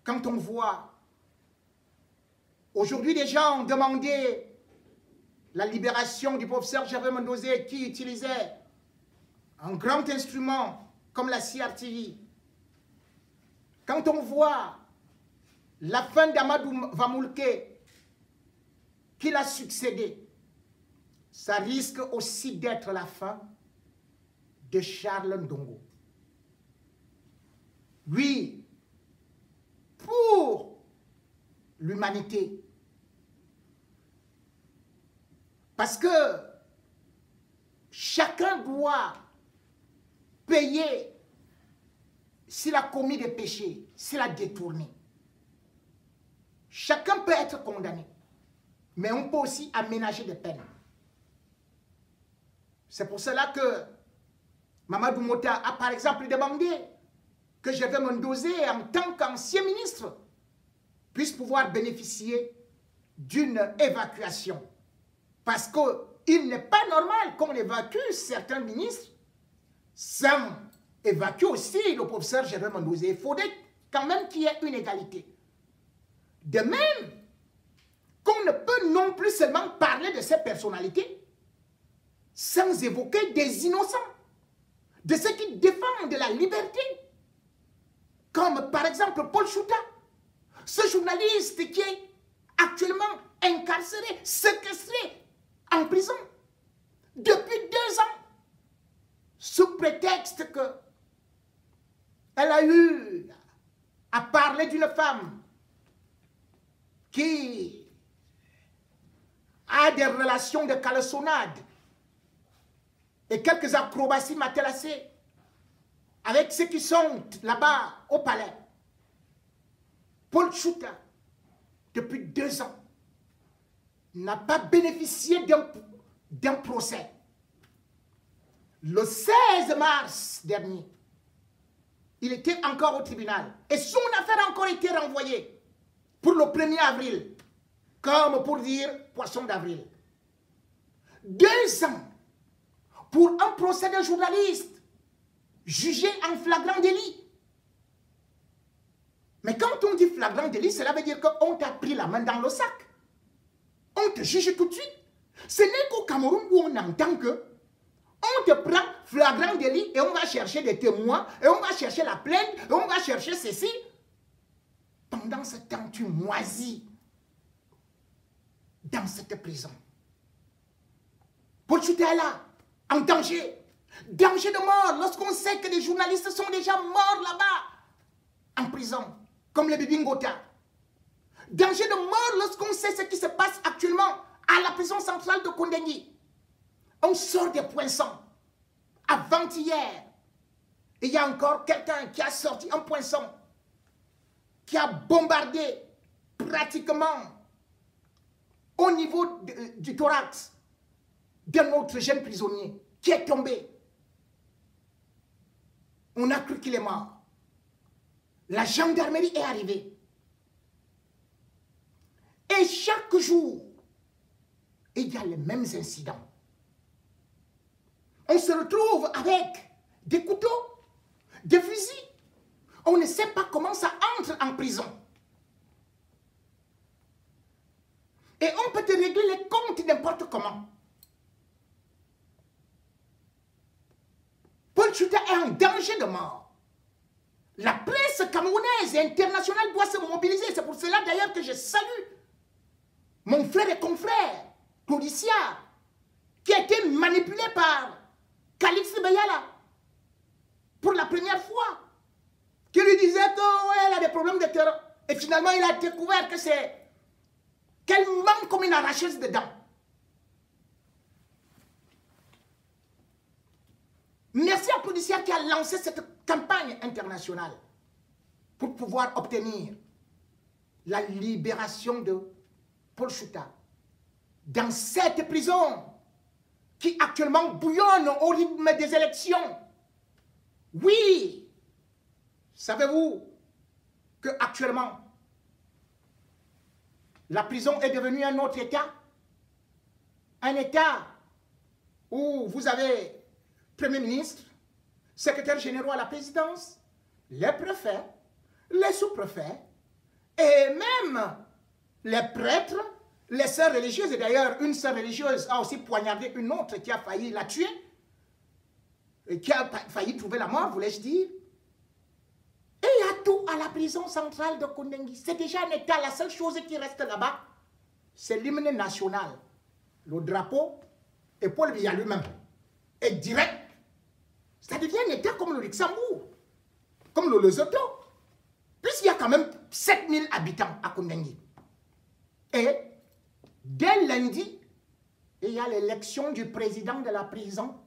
quand on voit aujourd'hui des gens demander la libération du professeur Gervais Mondosé qui utilisait un grand instrument comme la CRTV, quand on voit la fin d'Amadou Vamoulke qui l'a succédé, ça risque aussi d'être la fin de Charles Ndongo. Oui, pour l'humanité. Parce que chacun doit payer s'il a commis des péchés, s'il a détourné. Chacun peut être condamné, mais on peut aussi aménager des peines. C'est pour cela que Mamadou Mota a par exemple demandé que Gervais Mondosé, en tant qu'ancien ministre, puisse pouvoir bénéficier d'une évacuation. Parce qu'il n'est pas normal qu'on évacue certains ministres sans évacuer aussi le professeur Gervais Mondosé. Il faudrait quand même qu'il y ait une égalité. De même qu'on ne peut non plus seulement parler de ces personnalités sans évoquer des innocents, de ceux qui défendent la liberté, comme par exemple Paul Chouta, ce journaliste qui est actuellement incarcéré, séquestré, en prison, depuis 2 ans, sous prétexte que elle a eu à parler d'une femme qui a des relations de caleçonnade et quelques acrobaties matelassées avec ceux qui sont là-bas au palais. Paul Chouta, depuis 2 ans, n'a pas bénéficié d'un procès. Le 16 mars dernier, il était encore au tribunal et son affaire a encore été renvoyée pour le 1er avril, comme pour dire poisson d'avril. 2 ans pour un procès d'un journaliste jugé en flagrant délit. Mais quand on dit flagrant délit, cela veut dire qu'on t'a pris la main dans le sac. On te juge tout de suite. Ce n'est qu'au Cameroun où on entend que on te prend flagrant délit et on va chercher des témoins, et on va chercher la plainte, et on va chercher ceci. Pendant ce temps, tu moisis dans cette prison. Paul Chouta est là, en danger. Danger de mort lorsqu'on sait que des journalistes sont déjà morts là-bas, en prison, comme les Bibi Ngota. Danger de mort lorsqu'on sait ce qui se passe actuellement à la prison centrale de Kondengui. On sort des poinçons. Avant-hier, il y a encore quelqu'un qui a sorti un poinçon, qui a bombardé pratiquement au niveau du thorax d'un autre jeune prisonnier qui est tombé. On a cru qu'il est mort. La gendarmerie est arrivée. Et chaque jour, il y a les mêmes incidents. On se retrouve avec des couteaux, des fusils. On ne sait pas comment ça entre en prison. Et on peut te régler les comptes n'importe comment. Paul Chouta est en danger de mort. La presse camerounaise et internationale doit se mobiliser. C'est pour cela d'ailleurs que je salue mon frère et confrère, Claudicia, qui a été manipulé par Calix Bayala pour la première fois, qui lui disait qu'elle a des problèmes de terreur. Et finalement, il a découvert que c'est qu'elle manque comme une arracheuse dedans. Merci à Claudicia qui a lancé cette campagne internationale pour pouvoir obtenir la libération de Paul Chouta dans cette prison qui actuellement bouillonne au rythme des élections. Oui, savez-vous que actuellement la prison est devenue un autre État? Un État où vous avez Premier ministre, secrétaire général à la présidence, les préfets, les sous-préfets, Et même les prêtres, les sœurs religieuses, et d'ailleurs une sœur religieuse a aussi poignardé une autre qui a failli la tuer, et qui a failli trouver la mort, voulais-je dire. Et il y a tout à la prison centrale de Koundéngui. C'est déjà un état, la seule chose qui reste là-bas, c'est l'hymne national, le drapeau, et Paul Biya lui-même. Et direct, ça devient un état comme le Luxembourg, comme le Lesotho, puisqu'il y a quand même 7000 habitants à Koundéngui. Et dès lundi, il y a l'élection du président de la prison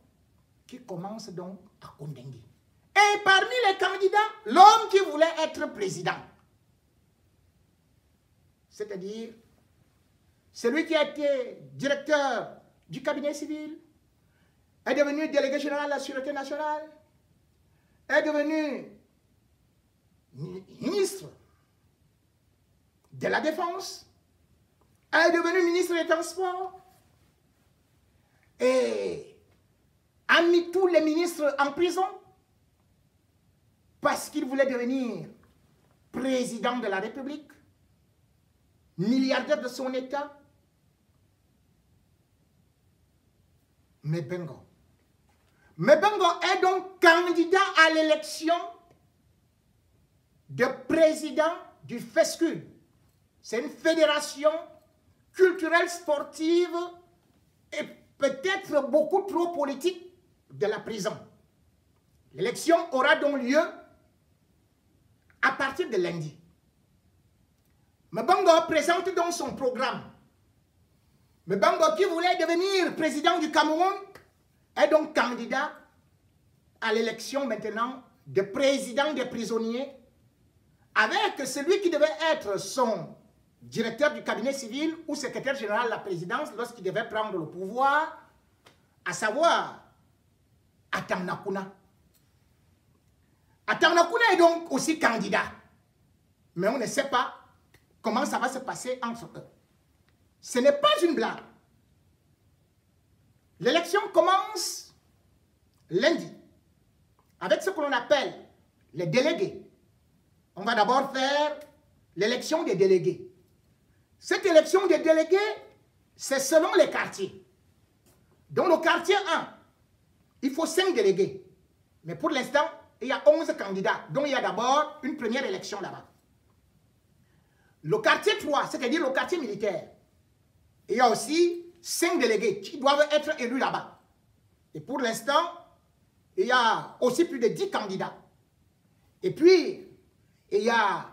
qui commence donc à Koundéngui. Et parmi les candidats, l'homme qui voulait être président, c'est-à-dire celui qui a été directeur du cabinet civil, est devenu délégué général de la Sûreté nationale, est devenu ministre de la Défense, est devenu ministre des Transports et a mis tous les ministres en prison parce qu'il voulait devenir président de la République, milliardaire de son État. Mebengo. Mebengo est donc candidat à l'élection de président du FESCUL. C'est une fédération culturelle, sportive et peut-être beaucoup trop politique de la prison. L'élection aura donc lieu à partir de lundi. Mebengo présente donc son programme. Mebengo, qui voulait devenir président du Cameroun, est donc candidat à l'élection maintenant de président des prisonniers avec celui qui devait être son directeur du cabinet civil ou secrétaire général de la présidence lorsqu'il devait prendre le pouvoir, à savoir Atam Nakuna. Atam Nakuna est donc aussi candidat, mais on ne sait pas comment ça va se passer entre eux. Ce n'est pas une blague. L'élection commence lundi avec ce que l'on appelle les délégués. On va d'abord faire l'élection des délégués. Cette élection des délégués, c'est selon les quartiers. Dans le quartier 1, il faut 5 délégués. Mais pour l'instant, il y a 11 candidats. Donc il y a d'abord une première élection là-bas. Le quartier 3, c'est-à-dire le quartier militaire, il y a aussi 5 délégués qui doivent être élus là-bas. Et pour l'instant, il y a aussi plus de 10 candidats. Et puis, il y a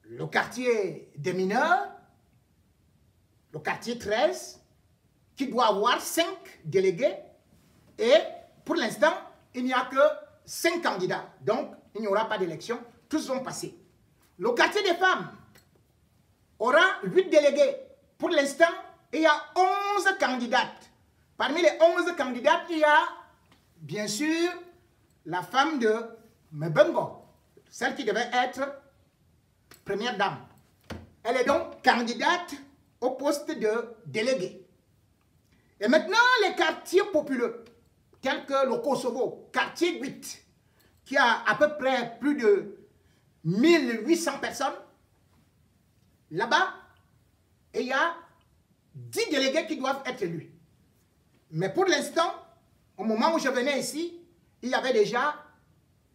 le quartier des mineurs, le quartier 13, qui doit avoir 5 délégués. Et pour l'instant, il n'y a que 5 candidats. Donc, il n'y aura pas d'élection. Tous vont passer. Le quartier des femmes aura 8 délégués. Pour l'instant, il y a 11 candidates. Parmi les 11 candidates, il y a, bien sûr, la femme de Mebengo, celle qui devait être première dame. Elle est donc candidate au poste de déléguée. Et maintenant, les quartiers populeux, tels que le Kosovo, quartier 8, qui a à peu près plus de 1800 personnes, là-bas, il y a 10 délégués qui doivent être élus. Mais pour l'instant, au moment où je venais ici, il y avait déjà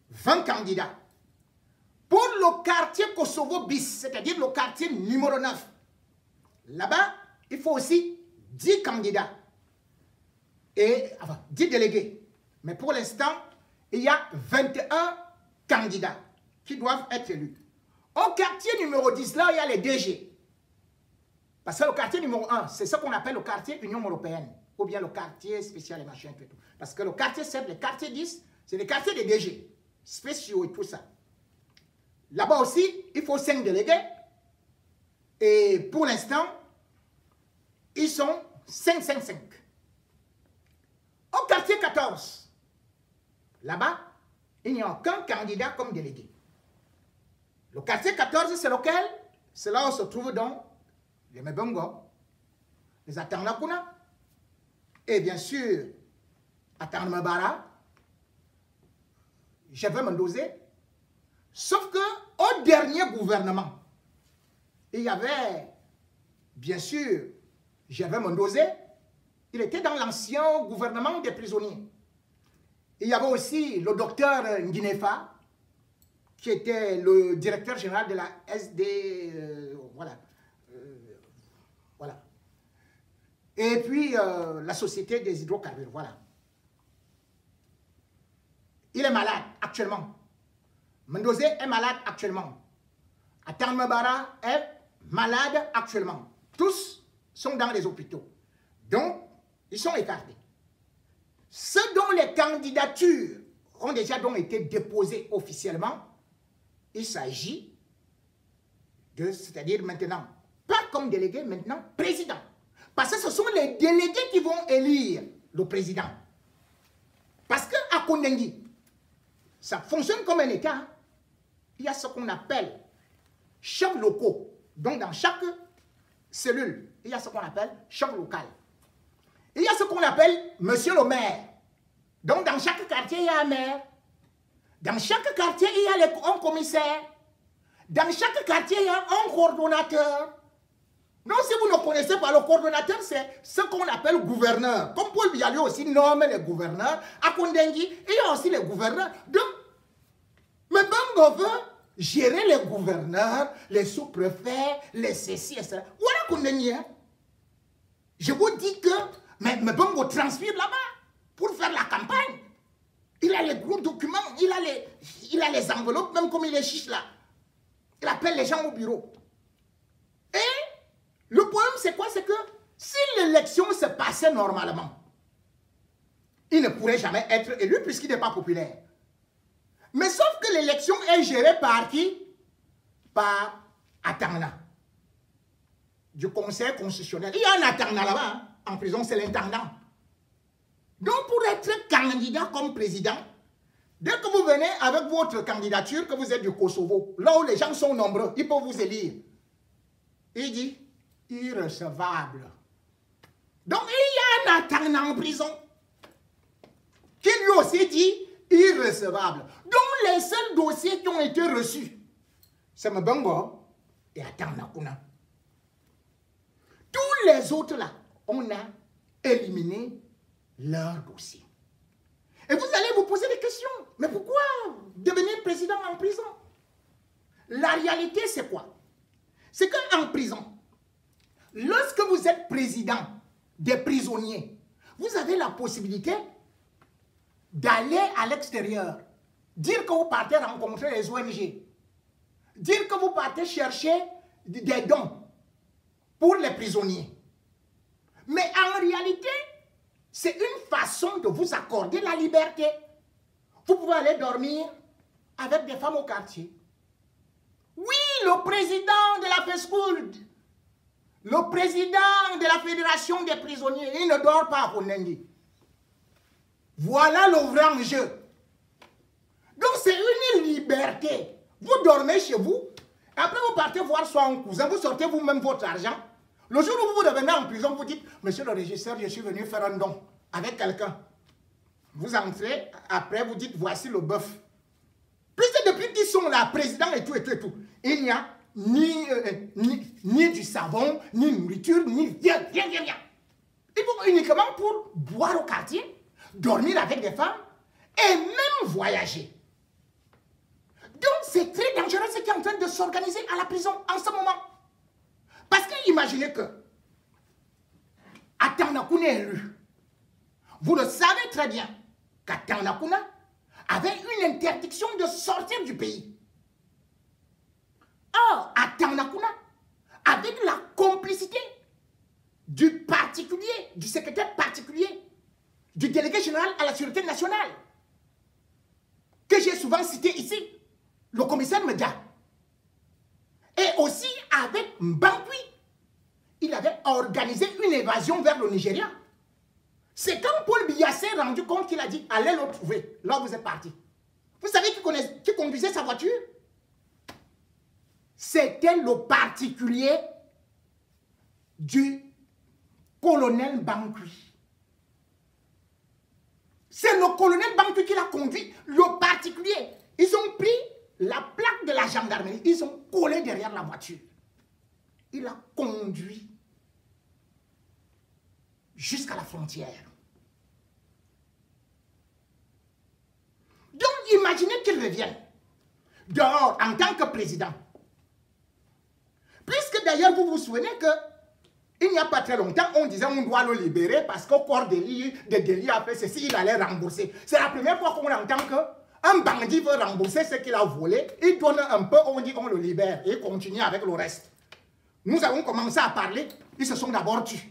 20 candidats. Pour le quartier Kosovo bis, c'est-à-dire le quartier numéro 9, là-bas, il faut aussi 10 candidats. Enfin, 10 délégués. Mais pour l'instant, il y a 21 candidats qui doivent être élus. Au quartier numéro 10, là, il y a les DG. Parce que le quartier numéro 1, c'est ce qu'on appelle le quartier Union européenne. Ou bien le quartier spécial et machin, tout. Parce que le quartier 7, le quartier 10, c'est les quartiers des DG, spéciaux et tout ça. Là-bas aussi, il faut 5 délégués. Et pour l'instant, ils sont 5. Au quartier 14, là-bas, il n'y a aucun candidat comme délégué. Le quartier 14, c'est lequel? C'est là où se trouvent donc les Mebengo, les Atam Nakuna, et bien sûr, Atam Mabara, je vais m'endoser. Sauf que au dernier gouvernement, il y avait, bien sûr, Gervais Mondosé. Il était dans l'ancien gouvernement des prisonniers. Il y avait aussi le docteur Nguinefa, qui était le directeur général de la SD, voilà. Voilà. Et puis, la Société des hydrocarbures, voilà. Il est malade actuellement. Mondosé est malade actuellement. Atan Mabara est malade actuellement. Tous sont dans les hôpitaux. Donc, ils sont écartés. Ceux dont les candidatures ont déjà donc été déposées officiellement, il s'agit de, c'est-à-dire maintenant, pas comme délégué, maintenant président. Parce que ce sont les délégués qui vont élire le président. Parce qu'à Kondengui, ça fonctionne comme un État. Hein. Il y a ce qu'on appelle chefs locaux. Donc dans chaque cellule, il y a ce qu'on appelle chef local. Il y a ce qu'on appelle monsieur le maire. Donc dans chaque quartier, il y a un maire. Dans chaque quartier, il y a un commissaire. Dans chaque quartier, il y a un coordonnateur. Donc si vous ne connaissez pas le coordonnateur, c'est ce qu'on appelle gouverneur. Comme Paul Biya aussi nomme les gouverneurs. À Kondengui, il y a aussi les gouverneurs. Donc, mais Bango veut gérer les gouverneurs, les sous-préfets, les ceci, etc. Voilà Kondengui. Hein? Je vous dis que mais Bango transpire là-bas pour faire la campagne. Il a les gros documents, il a les enveloppes, même comme il est chiche là. Il appelle les gens au bureau. Et le problème, c'est quoi? C'est que si l'élection se passait normalement, il ne pourrait jamais être élu puisqu'il n'est pas populaire. Mais sauf que l'élection est gérée par qui? Par Atangna, du Conseil constitutionnel. Il y a un Atangna là-bas, hein, en prison, c'est l'intendant. Donc, pour être candidat comme président, dès que vous venez avec votre candidature, que vous êtes du Kosovo, là où les gens sont nombreux, ils peuvent vous élire. Il dit, irrecevable. Donc, il y a un Atangna en prison qui lui aussi dit, irrecevable. Donc, les seuls dossiers qui ont été reçus, c'est Mbongo et Atangna Kuna. Tous les autres là, on a éliminé leur dossier. Et vous allez vous poser des questions. Mais pourquoi devenir président en prison? La réalité, c'est quoi? C'est qu'en prison, lorsque vous êtes président des prisonniers, vous avez la possibilité d'aller à l'extérieur, dire que vous partez rencontrer les ONG, dire que vous partez chercher des dons pour les prisonniers. Mais en réalité, c'est une façon de vous accorder la liberté. Vous pouvez aller dormir avec des femmes au quartier. Oui, le président de la FESCOUD, le président de la Fédération des prisonniers, il ne dort pas à Kondengui. Voilà le vrai enjeu. Donc c'est une liberté. Vous dormez chez vous, après vous partez voir soit un cousin, vous sortez vous-même votre argent. Le jour où vous revenez en prison, vous dites, monsieur le régisseur, je suis venu faire un don avec quelqu'un. Vous entrez, après vous dites, voici le bœuf. Puisque depuis qu'ils sont là, président et tout, il n'y a ni du savon, ni nourriture, ni rien. Ils vont uniquement pour boire au quartier, dormir avec des femmes et même voyager. Donc c'est très dangereux ce qui est en train de s'organiser à la prison en ce moment. Parce que imaginez que Atangna Kuna est élu. Vous le savez très bien qu'Atangna Kuna avait une interdiction de sortir du pays. Or, Atangna Kuna, avec la complicité du particulier, du secrétaire particulier, du délégué général à la Sûreté nationale, que j'ai souvent cité ici, le commissaire Media, et aussi avec Mbankwi, il avait organisé une évasion vers le Nigeria. C'est quand Paul Biya s'est rendu compte qu'il a dit, allez le trouver, là vous êtes parti. Vous savez qui conduisait sa voiture? C'était le particulier du colonel Mbankwi. C'est le colonel Mbankwi qui l'a conduit, le particulier. Ils ont pris la plaque de la gendarmerie, ils ont collé derrière la voiture. il a conduit jusqu'à la frontière. Donc, imaginez qu'il revienne dehors en tant que président. Puisque d'ailleurs, vous vous souvenez que il n'y a pas très longtemps, on disait qu'on doit le libérer parce qu'au corps de délit a fait ceci, il allait rembourser. C'est la première fois qu'on entend qu'un bandit veut rembourser ce qu'il a volé, il donne un peu, on dit qu'on le libère et il continue avec le reste. Nous avons commencé à parler, ils se sont d'abord tus.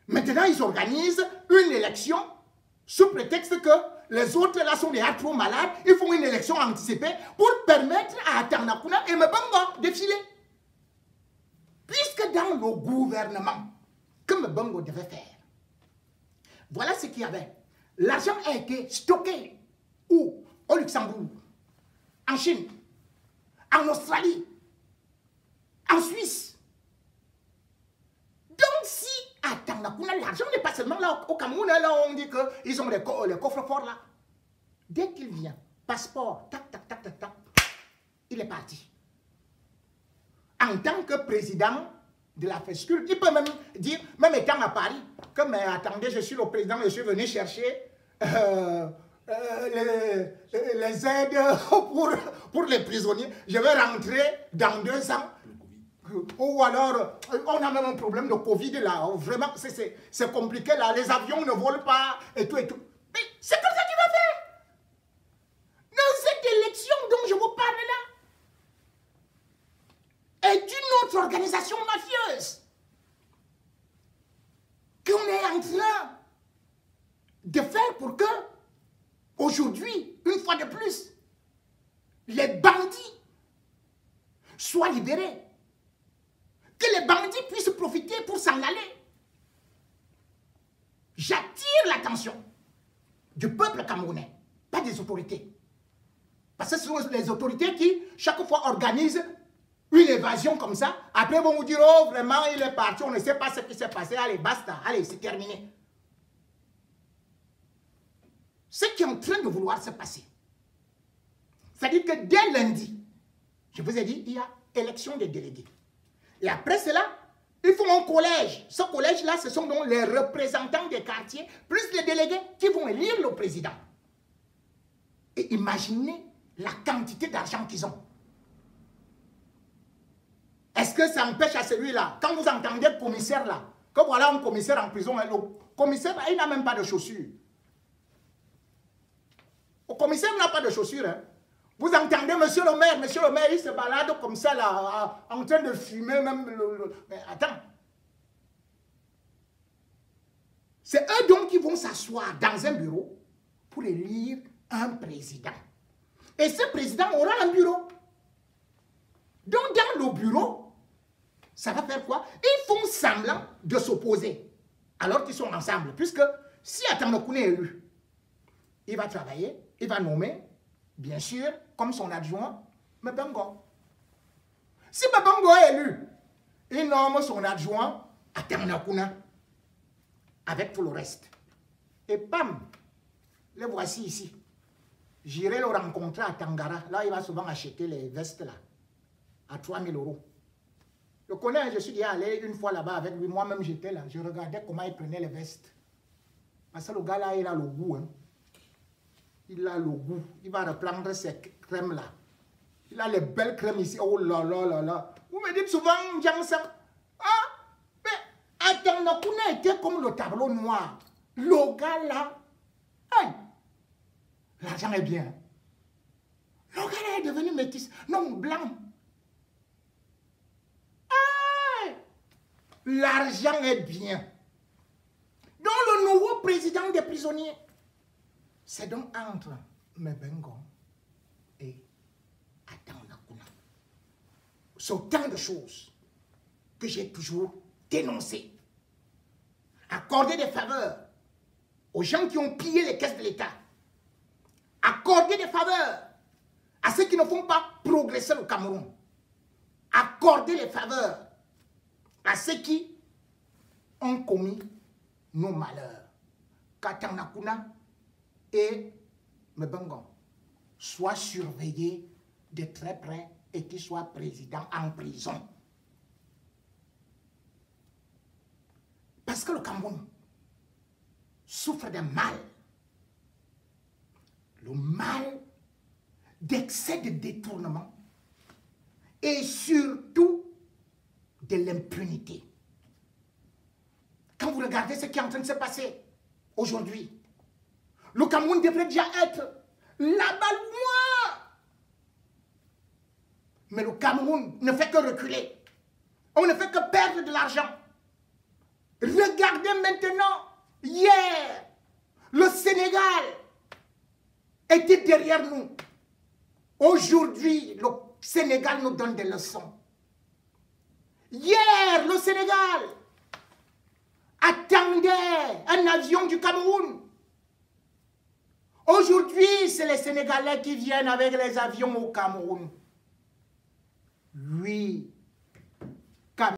Maintenant, ils organisent une élection sous prétexte que les autres là sont déjà trop malades. Ils font une élection anticipée pour permettre à Atanakuna et Mbongo de filer. Puisque dans le gouvernement que Mbongo devait faire, voilà ce qu'il y avait. L'argent a été stocké où? Au Luxembourg, en Chine, en Australie, en Suisse. Donc si l'argent n'est pas seulement là au Cameroun, là on dit qu'ils ont les coffres forts là. Dès qu'il vient, passeport, tac, tac, tac, tac, tac, il est parti. En tant que président de la FESCUL, il peut même dire, même étant à Paris, que mais attendez, je suis le président, je suis venu chercher les aides pour les prisonniers. Je vais rentrer dans 2 ans. Ou alors, on a même un problème de Covid là. Vraiment, c'est compliqué là. Les avions ne volent pas et tout et tout. Mais c'est comme ça qu'il va faire. Dans cette élection dont je vous parle là, est une autre organisation mafieuse qu'on est en train de faire pour que, aujourd'hui, une fois de plus, les bandits soient libérés. Que les bandits puissent profiter pour s'en aller. J'attire l'attention du peuple camerounais, pas des autorités. Parce que ce sont les autorités qui, chaque fois, organisent une évasion comme ça. Après, vont vous dire, oh, vraiment, il est parti, on ne sait pas ce qui s'est passé. Allez, basta, allez, c'est terminé. Ce qui est en train de vouloir se passer, c'est-à-dire que dès lundi, je vous ai dit, il y a élection des délégués. Et après cela, ils font un collège. Ce collège-là, ce sont donc les représentants des quartiers, plus les délégués qui vont élire le président. Et imaginez la quantité d'argent qu'ils ont. Est-ce que ça empêche à celui-là, quand vous entendez le commissaire là, que voilà un commissaire en prison, le commissaire, il n'a même pas de chaussures. Le commissaire n'a pas de chaussures, hein. Vous entendez, monsieur le maire, il se balade comme ça, là, en train de fumer, même Mais attends. C'est eux donc qui vont s'asseoir dans un bureau pour élire un président. Et ce président aura un bureau. Donc, dans le bureau, ça va faire quoi? Ils font semblant de s'opposer, alors qu'ils sont ensemble. Puisque si Atanakuna est élu, il va travailler, il va nommer, bien sûr, comme son adjoint, Mbongo. Si Mbongo est élu, il nomme son adjoint Atanakuna, avec tout le reste. Et bam, le voici ici. J'irai le rencontrer à Tangara. Là, il va souvent acheter les vestes là, à 3 000 €. Je connais, je suis déjà allé une fois là-bas avec lui. Moi-même, j'étais là. Je regardais comment il prenait les vestes. Parce que le gars là, il a le goût. Hein. Il a le goût. Il va reprendre ces crèmes-là. Il a les belles crèmes ici. Oh là là là là. Vous me dites souvent, Janssen, ah, mais Atanakuna était comme le tableau noir. Le gars là, aïe, l'argent est bien. Le gars là est devenu métis. Non, blanc. Aïe, l'argent est bien. Donc le nouveau président des prisonniers, c'est donc entre Mbongo et Atanakuna. C'est autant de choses que j'ai toujours dénoncées. Accorder des faveurs aux gens qui ont pillé les caisses de l'État. Accorder des faveurs à ceux qui ne font pas progresser le Cameroun. Accorder les faveurs à ceux qui ont commis nos malheurs. Qu'Atanakuna et Mbongo soient surveillés de très près et qu'ils soient présidents en prison. Cameroun souffre d'un mal. Le mal d'excès de détournement et surtout de l'impunité. Quand vous regardez ce qui est en train de se passer aujourd'hui, le Cameroun devrait déjà être là-bas loin. Mais le Cameroun ne fait que reculer. On ne fait que perdre de l'argent. Regardez maintenant, hier, le Sénégal était derrière nous. Aujourd'hui, le Sénégal nous donne des leçons. Hier, le Sénégal attendait un avion du Cameroun. Aujourd'hui, c'est les Sénégalais qui viennent avec les avions au Cameroun.